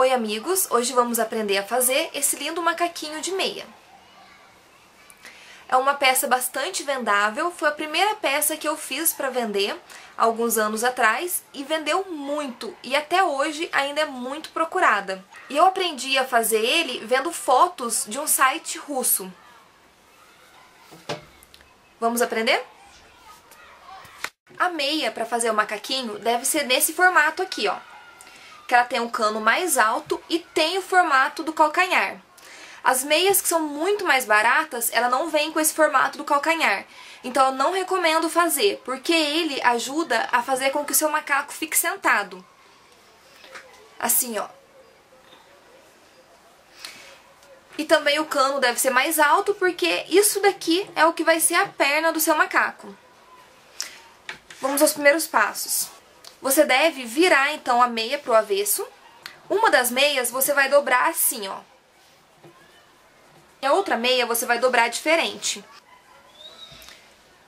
Oi amigos, hoje vamos aprender a fazer esse lindo macaquinho de meia. É uma peça bastante vendável, foi a primeira peça que eu fiz para vender há alguns anos atrás e vendeu muito e até hoje ainda é muito procurada. E eu aprendi a fazer ele vendo fotos de um site russo. Vamos aprender? A meia para fazer o macaquinho deve ser nesse formato aqui, ó. Que ela tem um cano mais alto e tem o formato do calcanhar. As meias que são muito mais baratas, ela não vem com esse formato do calcanhar. Então eu não recomendo fazer, porque ele ajuda a fazer com que o seu macaco fique sentado. Assim, ó. E também o cano deve ser mais alto, porque isso daqui é o que vai ser a perna do seu macaco. Vamos aos primeiros passos. Você deve virar, então, a meia pro avesso. Uma das meias você vai dobrar assim, ó. E a outra meia você vai dobrar diferente.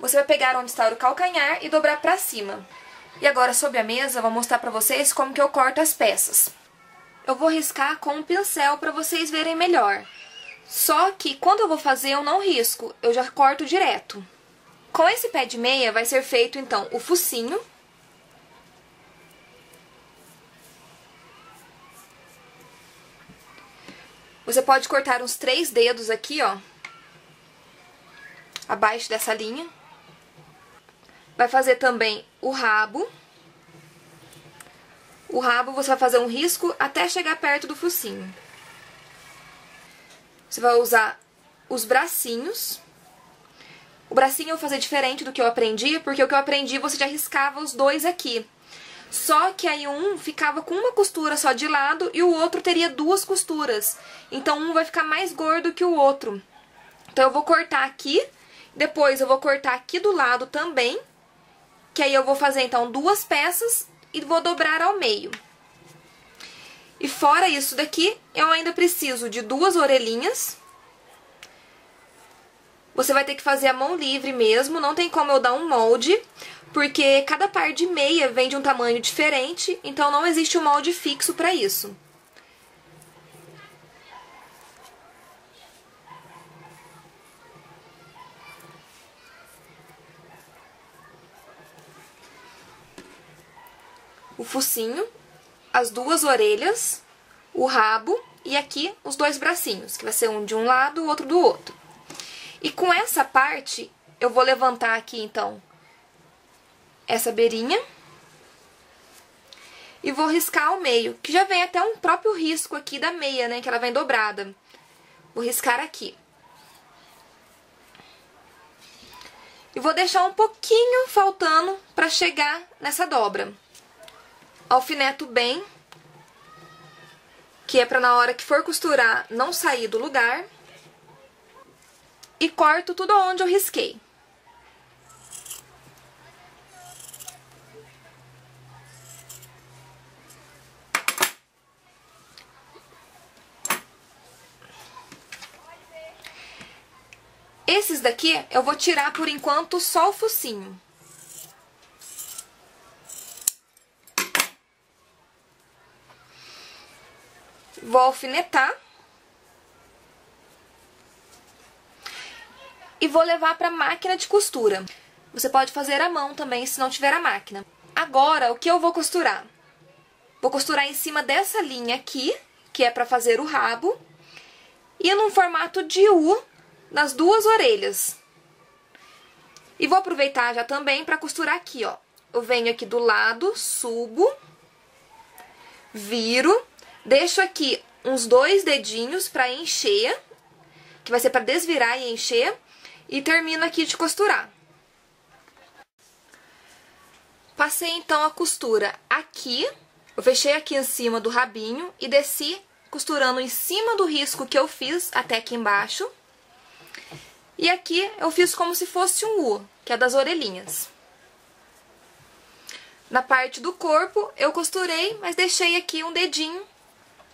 Você vai pegar onde está o calcanhar e dobrar pra cima. E agora, sobre a mesa, eu vou mostrar pra vocês como que eu corto as peças. Eu vou riscar com um pincel pra vocês verem melhor. Só que, quando eu vou fazer, eu não risco. Eu já corto direto. Com esse pé de meia, vai ser feito, então, o focinho. Você pode cortar uns 3 dedos aqui, ó, abaixo dessa linha. Vai fazer também o rabo. O rabo você vai fazer um risco até chegar perto do focinho. Você vai usar os bracinhos. O bracinho eu vou fazer diferente do que eu aprendi, porque o que eu aprendi você já riscava os dois aqui. Só que aí um ficava com uma costura só de lado e o outro teria 2 costuras. Então um vai ficar mais gordo que o outro. Então eu vou cortar aqui, depois eu vou cortar aqui do lado também. Que aí eu vou fazer então 2 peças e vou dobrar ao meio. E fora isso daqui, eu ainda preciso de 2 orelhinhas. Você vai ter que fazer a mão livre mesmo, não tem como eu dar um molde. Porque cada par de meia vem de um tamanho diferente, então não existe um molde fixo para isso. O focinho, as 2 orelhas, o rabo e aqui os 2 bracinhos, que vai ser um de um lado e o outro do outro. E com essa parte, eu vou levantar aqui então essa beirinha e vou riscar ao meio, que já vem até um próprio risco aqui da meia, né, que ela vem dobrada. Vou riscar aqui. E vou deixar um pouquinho faltando para chegar nessa dobra. Alfineto bem, que é para na hora que for costurar não sair do lugar. E corto tudo onde eu risquei. Esses daqui eu vou tirar por enquanto só o focinho. Vou alfinetar. E vou levar para a máquina de costura. Você pode fazer à mão também, se não tiver a máquina. Agora, o que eu vou costurar? Vou costurar em cima dessa linha aqui, que é para fazer o rabo. E num formato de U, nas 2 orelhas. E vou aproveitar já também para costurar aqui, ó. Eu venho aqui do lado, subo, viro, deixo aqui uns 2 dedinhos para encher, que vai ser para desvirar e encher, e termino aqui de costurar. Passei então a costura aqui, eu fechei aqui em cima do rabinho e desci costurando em cima do risco que eu fiz até aqui embaixo. E aqui eu fiz como se fosse um U, que é das orelhinhas. Na parte do corpo eu costurei, mas deixei aqui um dedinho,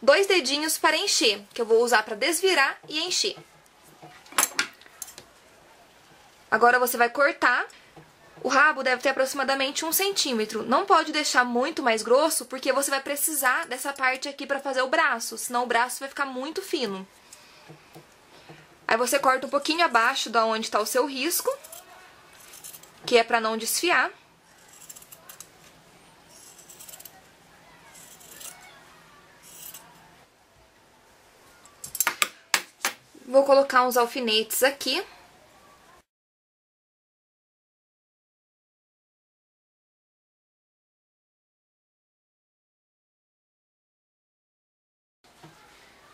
2 dedinhos para encher, que eu vou usar para desvirar e encher. Agora você vai cortar. O rabo deve ter aproximadamente 1 centímetro. Não pode deixar muito mais grosso, porque você vai precisar dessa parte aqui para fazer o braço, senão o braço vai ficar muito fino. Aí você corta um pouquinho abaixo da onde está o seu risco, que é para não desfiar. Vou colocar uns alfinetes aqui.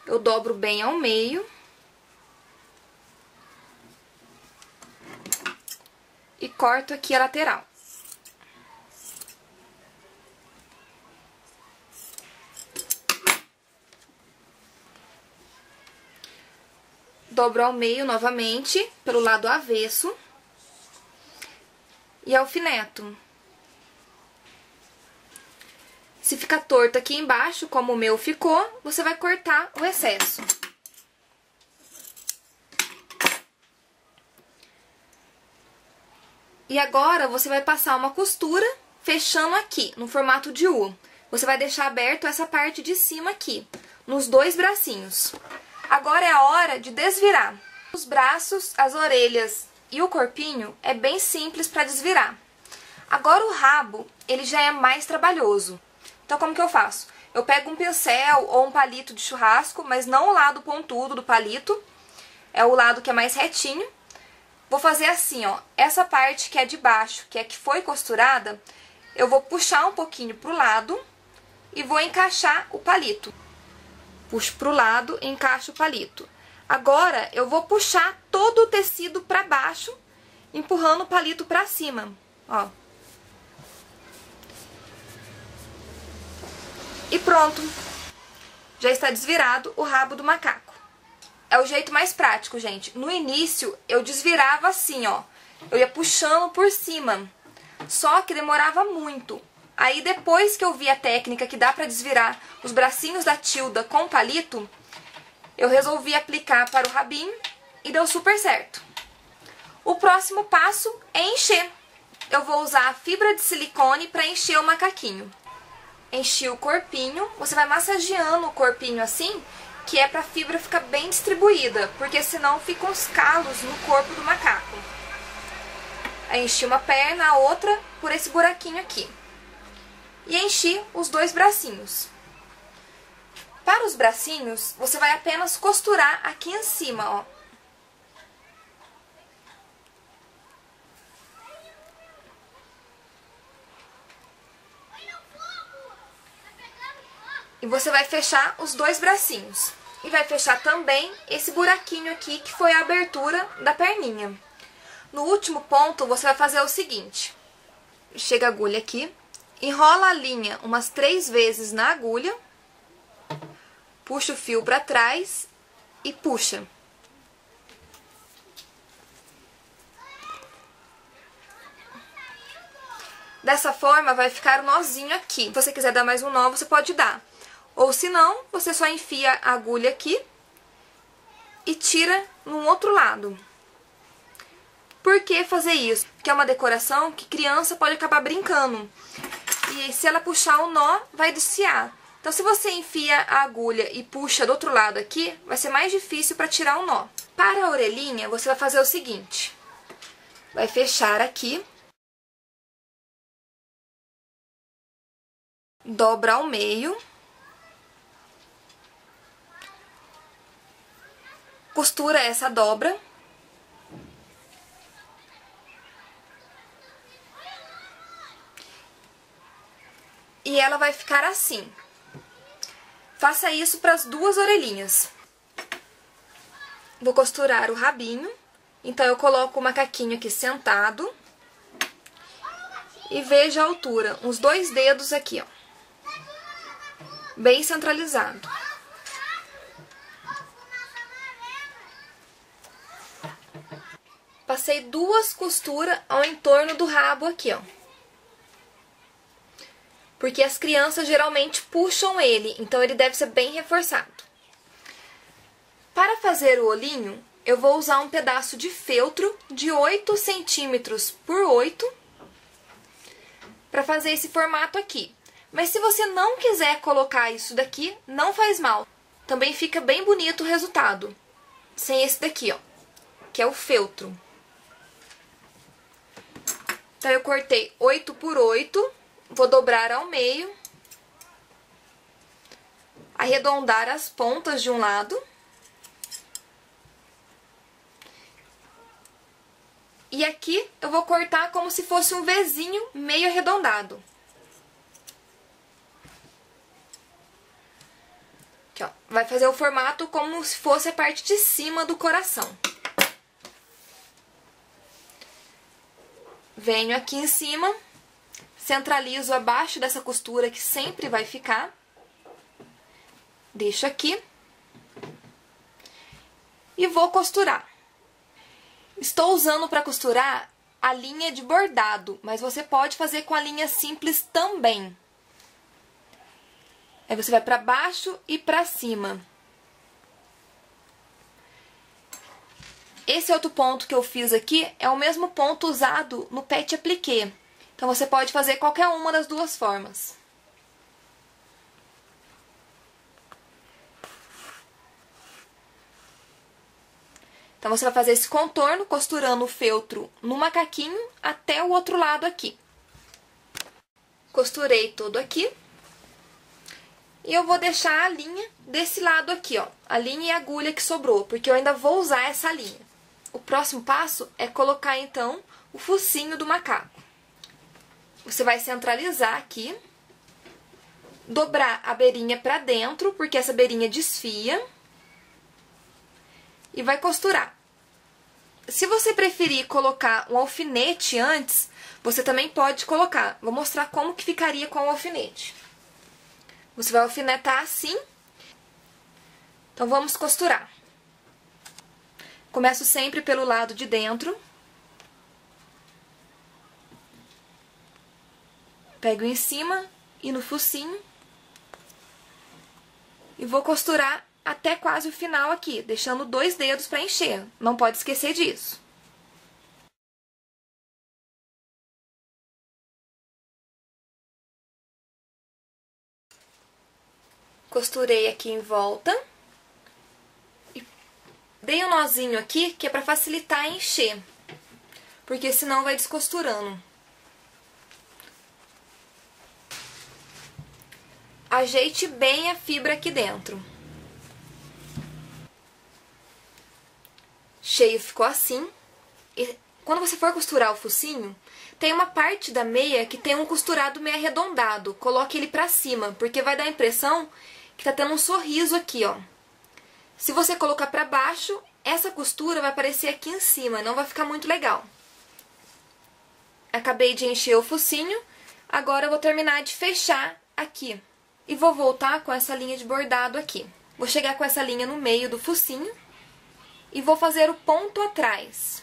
Eu dobro bem ao meio. E corto aqui a lateral. Dobro ao meio novamente, pelo lado avesso. E alfineto. Se ficar torto aqui embaixo, como o meu ficou, você vai cortar o excesso. E agora você vai passar uma costura fechando aqui, no formato de U. Você vai deixar aberto essa parte de cima aqui, nos dois bracinhos. Agora é a hora de desvirar. Os braços, as orelhas e o corpinho é bem simples para desvirar. Agora o rabo, ele já é mais trabalhoso. Então como que eu faço? Eu pego um pincel ou um palito de churrasco, mas não o lado pontudo do palito, é o lado que é mais retinho. Vou fazer assim, ó, essa parte que é de baixo, que é que foi costurada, eu vou puxar um pouquinho pro lado e vou encaixar o palito. Puxo pro lado e encaixo o palito. Agora eu vou puxar todo o tecido pra baixo, empurrando o palito pra cima, ó. E pronto, já está desvirado o rabo do macaco. É o jeito mais prático, gente. No início, eu desvirava assim, ó. Eu ia puxando por cima, só que demorava muito. Aí depois que eu vi a técnica que dá pra desvirar os bracinhos da Tilda com palito, eu resolvi aplicar para o rabinho e deu super certo. O próximo passo é encher. Eu vou usar a fibra de silicone para encher o macaquinho. Enchi o corpinho, você vai massageando o corpinho assim, que é para a fibra ficar bem distribuída, porque senão ficam uns calos no corpo do macaco. Aí enchi uma perna, a outra por esse buraquinho aqui. E enchi os dois bracinhos. Para os bracinhos, você vai apenas costurar aqui em cima, ó. E você vai fechar os dois bracinhos. E vai fechar também esse buraquinho aqui, que foi a abertura da perninha. No último ponto, você vai fazer o seguinte. Chega a agulha aqui, enrola a linha umas 3 vezes na agulha, puxa o fio pra trás e puxa. Dessa forma, vai ficar o nozinho aqui. Se você quiser dar mais um nó, você pode dar. Ou se não, você só enfia a agulha aqui e tira no outro lado. Por que fazer isso? Porque é uma decoração que criança pode acabar brincando. E se ela puxar o nó, vai desfiar. Então, se você enfia a agulha e puxa do outro lado aqui, vai ser mais difícil para tirar o nó. Para a orelhinha, você vai fazer o seguinte. Vai fechar aqui. Dobra ao meio. Costura essa dobra. E ela vai ficar assim. Faça isso para as duas orelhinhas. Vou costurar o rabinho. Então, eu coloco o macaquinho aqui sentado. E veja a altura, uns 2 dedos aqui, ó. Bem centralizado. Passei 2 costuras ao entorno do rabo aqui, ó. Porque as crianças geralmente puxam ele, então ele deve ser bem reforçado. Para fazer o olhinho, eu vou usar um pedaço de feltro de 8 centímetros por 8, para fazer esse formato aqui. Mas se você não quiser colocar isso daqui, não faz mal. Também fica bem bonito o resultado. Sem esse daqui, ó, que é o feltro. Então, eu cortei 8 por 8, vou dobrar ao meio, arredondar as pontas de um lado e aqui eu vou cortar como se fosse um Vzinho meio arredondado. Aqui, ó, vai fazer o formato como se fosse a parte de cima do coração. Venho aqui em cima, centralizo abaixo dessa costura que sempre vai ficar. Deixo aqui. E vou costurar. Estou usando para costurar a linha de bordado, mas você pode fazer com a linha simples também. Aí você vai para baixo e para cima. Esse outro ponto que eu fiz aqui é o mesmo ponto usado no pet appliqué. Então, você pode fazer qualquer uma das duas formas. Então, você vai fazer esse contorno costurando o feltro no macaquinho até o outro lado aqui. Costurei todo aqui. E eu vou deixar a linha desse lado aqui, ó. A linha e a agulha que sobrou, porque eu ainda vou usar essa linha. O próximo passo é colocar, então, o focinho do macaco. Você vai centralizar aqui, dobrar a beirinha pra dentro, porque essa beirinha desfia, e vai costurar. Se você preferir colocar um alfinete antes, você também pode colocar. Vou mostrar como que ficaria com o alfinete. Você vai alfinetar assim. Então, vamos costurar. Começo sempre pelo lado de dentro. Pego em cima e no focinho. E vou costurar até quase o final aqui, deixando 2 dedos para encher. Não pode esquecer disso. Costurei aqui em volta. E dei um nozinho aqui, que é para facilitar encher. Porque senão vai descosturando. Ajeite bem a fibra aqui dentro. Cheio ficou assim. E quando você for costurar o focinho, tem uma parte da meia que tem um costurado meio arredondado. Coloque ele pra cima, porque vai dar a impressão que tá tendo um sorriso aqui, ó. Se você colocar pra baixo, essa costura vai aparecer aqui em cima, não vai ficar muito legal. Acabei de encher o focinho, agora eu vou terminar de fechar aqui. E vou voltar com essa linha de bordado aqui. Vou chegar com essa linha no meio do focinho e vou fazer o ponto atrás.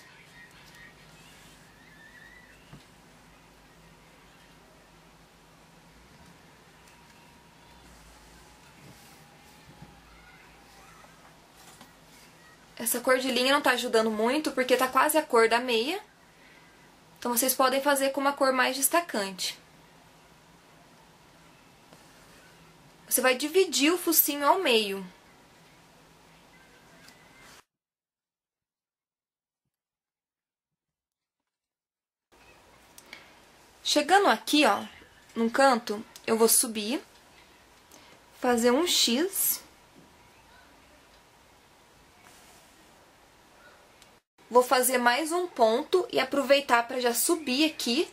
Essa cor de linha não tá ajudando muito, porque tá quase a cor da meia. Então, vocês podem fazer com uma cor mais destacante. Você vai dividir o focinho ao meio. Chegando aqui, ó, num canto, eu vou subir, fazer um X. Vou fazer mais um ponto e aproveitar para já subir aqui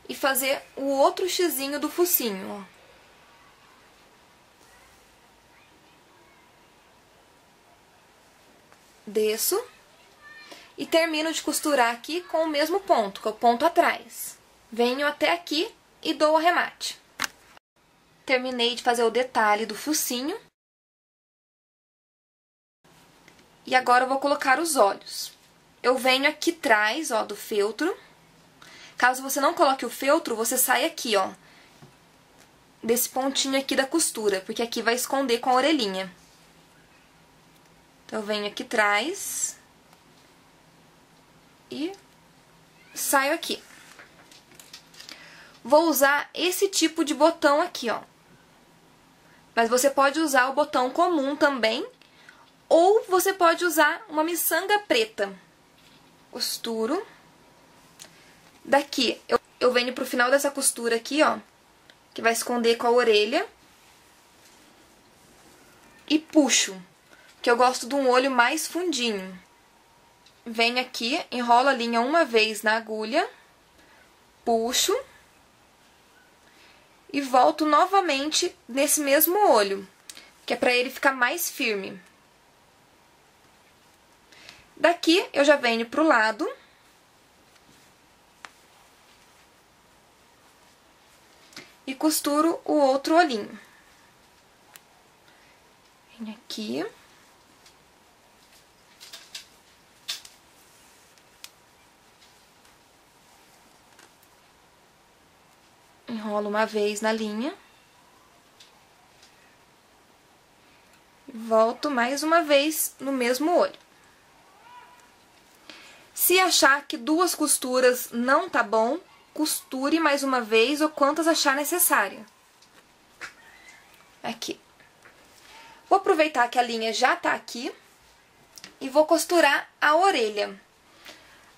e fazer o outro xizinho do focinho, ó. Desço e termino de costurar aqui com o mesmo ponto, que é o ponto atrás. Venho até aqui e dou o arremate. Terminei de fazer o detalhe do focinho. E agora eu vou colocar os olhos. Eu venho aqui atrás, ó, do feltro. Caso você não coloque o feltro, você sai aqui, ó, desse pontinho aqui da costura, porque aqui vai esconder com a orelhinha. Então, eu venho aqui atrás e saio aqui. vou usar esse tipo de botão aqui, ó. Mas você pode usar o botão comum também, ou você pode usar uma miçanga preta. Costuro. Daqui, eu venho pro final dessa costura aqui, ó, que vai esconder com a orelha. E puxo, que eu gosto de um olho mais fundinho. Venho aqui, enrolo a linha uma vez na agulha, puxo e volto novamente nesse mesmo olho, que é pra ele ficar mais firme. Daqui eu já venho pro lado e costuro o outro olhinho. Venho aqui. Enrolo uma vez na linha. Volto mais uma vez no mesmo olho. Se achar que 2 costuras não tá bom, costure mais uma vez ou quantas achar necessária. Aqui. Vou aproveitar que a linha já tá aqui e vou costurar a orelha.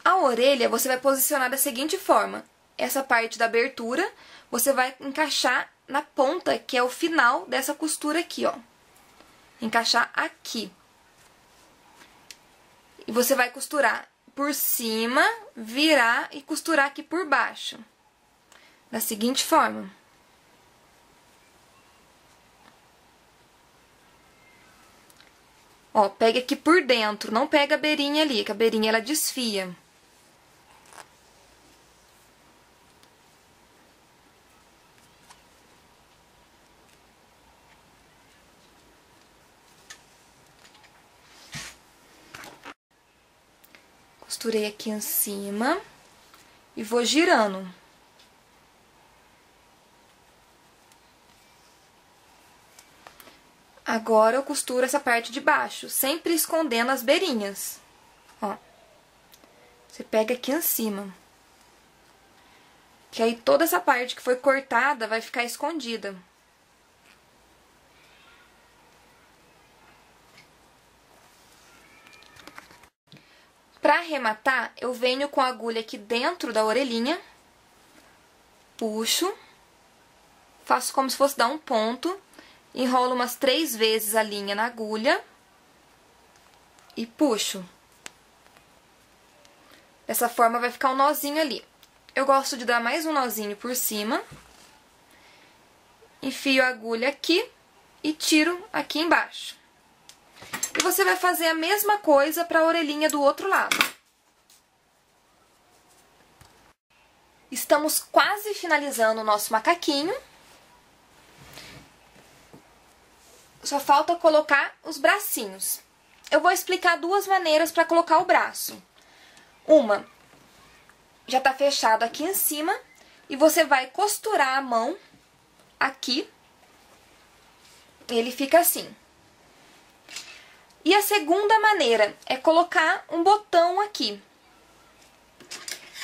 A orelha você vai posicionar da seguinte forma. Essa parte da abertura você vai encaixar na ponta, que é o final dessa costura aqui, ó. Encaixar aqui. E você vai costurar por cima, virar e costurar aqui por baixo. Da seguinte forma. Ó, pega aqui por dentro, não pega a beirinha ali, que a beirinha ela desfia. Costurei aqui em cima e vou girando. Agora eu costuro essa parte de baixo, sempre escondendo as beirinhas. Ó. Você pega aqui em cima. Que aí toda essa parte que foi cortada vai ficar escondida. Pra arrematar, eu venho com a agulha aqui dentro da orelhinha, puxo, faço como se fosse dar um ponto, enrolo umas 3 vezes a linha na agulha e puxo. Dessa forma vai ficar um nozinho ali. Eu gosto de dar mais um nozinho por cima, enfio a agulha aqui e tiro aqui embaixo. E você vai fazer a mesma coisa para a orelhinha do outro lado. Estamos quase finalizando o nosso macaquinho. Só falta colocar os bracinhos. Eu vou explicar 2 maneiras para colocar o braço. Uma, já tá fechado aqui em cima, e você vai costurar a mão aqui. Ele fica assim. E a segunda maneira é colocar um botão aqui.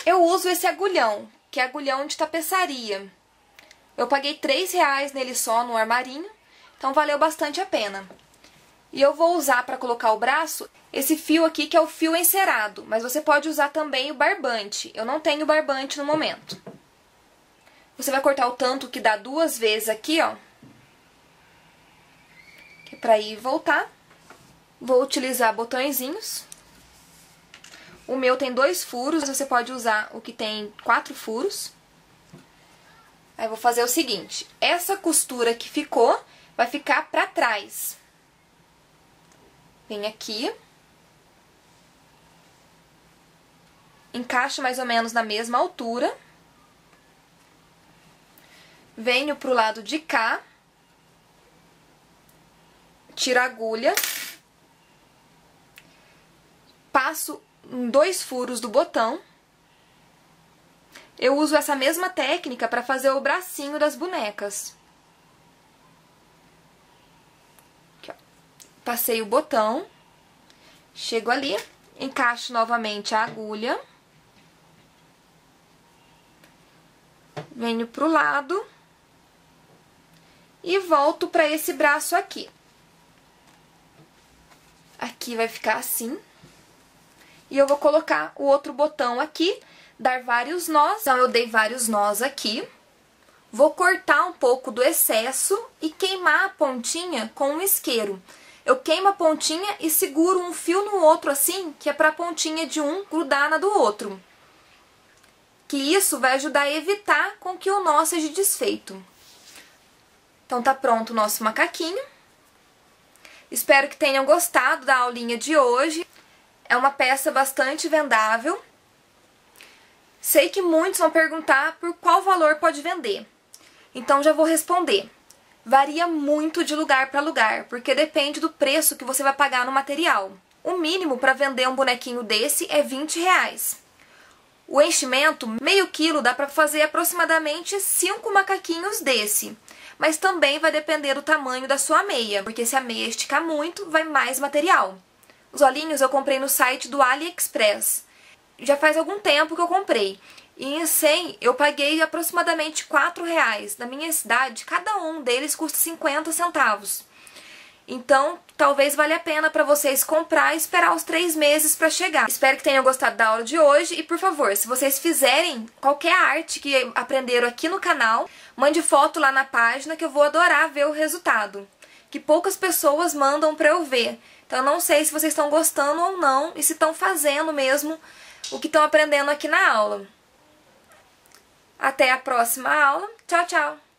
Eu uso esse agulhão, que é agulhão de tapeçaria. Eu paguei R$3 nele só no armarinho, então valeu bastante a pena. E eu vou usar para colocar o braço esse fio aqui, que é o fio encerado, mas você pode usar também o barbante. Eu não tenho barbante no momento. Você vai cortar o tanto que dá 2 vezes aqui, ó. Que é pra ir e voltar. Vou utilizar botõezinhos. O meu tem 2 furos, você pode usar o que tem 4 furos. Aí eu vou fazer o seguinte, essa costura que ficou vai ficar pra trás. Vem aqui. Encaixa mais ou menos na mesma altura. Venho pro lado de cá. Tiro a agulha. Passo em 2 furos do botão. Eu uso essa mesma técnica para fazer o bracinho das bonecas. Aqui, ó. Passei o botão, chego ali, encaixo novamente a agulha. Venho pro lado e volto pra esse braço aqui. Aqui vai ficar assim. E eu vou colocar o outro botão aqui, dar vários nós. Então, eu dei vários nós aqui. Vou cortar um pouco do excesso e queimar a pontinha com um isqueiro. Eu queimo a pontinha e seguro um fio no outro assim, que é pra pontinha de um grudar na do outro. Que isso vai ajudar a evitar com que o nó seja desfeito. Então, tá pronto o nosso macaquinho. Espero que tenham gostado da aulinha de hoje. É uma peça bastante vendável. Sei que muitos vão perguntar por qual valor pode vender. Então já vou responder. Varia muito de lugar para lugar, porque depende do preço que você vai pagar no material. O mínimo para vender um bonequinho desse é R$20. O enchimento, meio quilo, dá para fazer aproximadamente 5 macaquinhos desse. Mas também vai depender do tamanho da sua meia, porque se a meia esticar muito, vai mais material. Os olhinhos eu comprei no site do AliExpress. Já faz algum tempo que eu comprei. E em 100 eu paguei aproximadamente R$4. Na minha cidade, cada um deles custa 50 centavos. Então, talvez valha a pena para vocês comprar e esperar os 3 meses para chegar. Espero que tenham gostado da aula de hoje. E, por favor, se vocês fizerem qualquer arte que aprenderam aqui no canal, mande foto lá na página que eu vou adorar ver o resultado. Que poucas pessoas mandam para eu ver. Então, eu não sei se vocês estão gostando ou não e se estão fazendo mesmo o que estão aprendendo aqui na aula. Até a próxima aula. Tchau, tchau!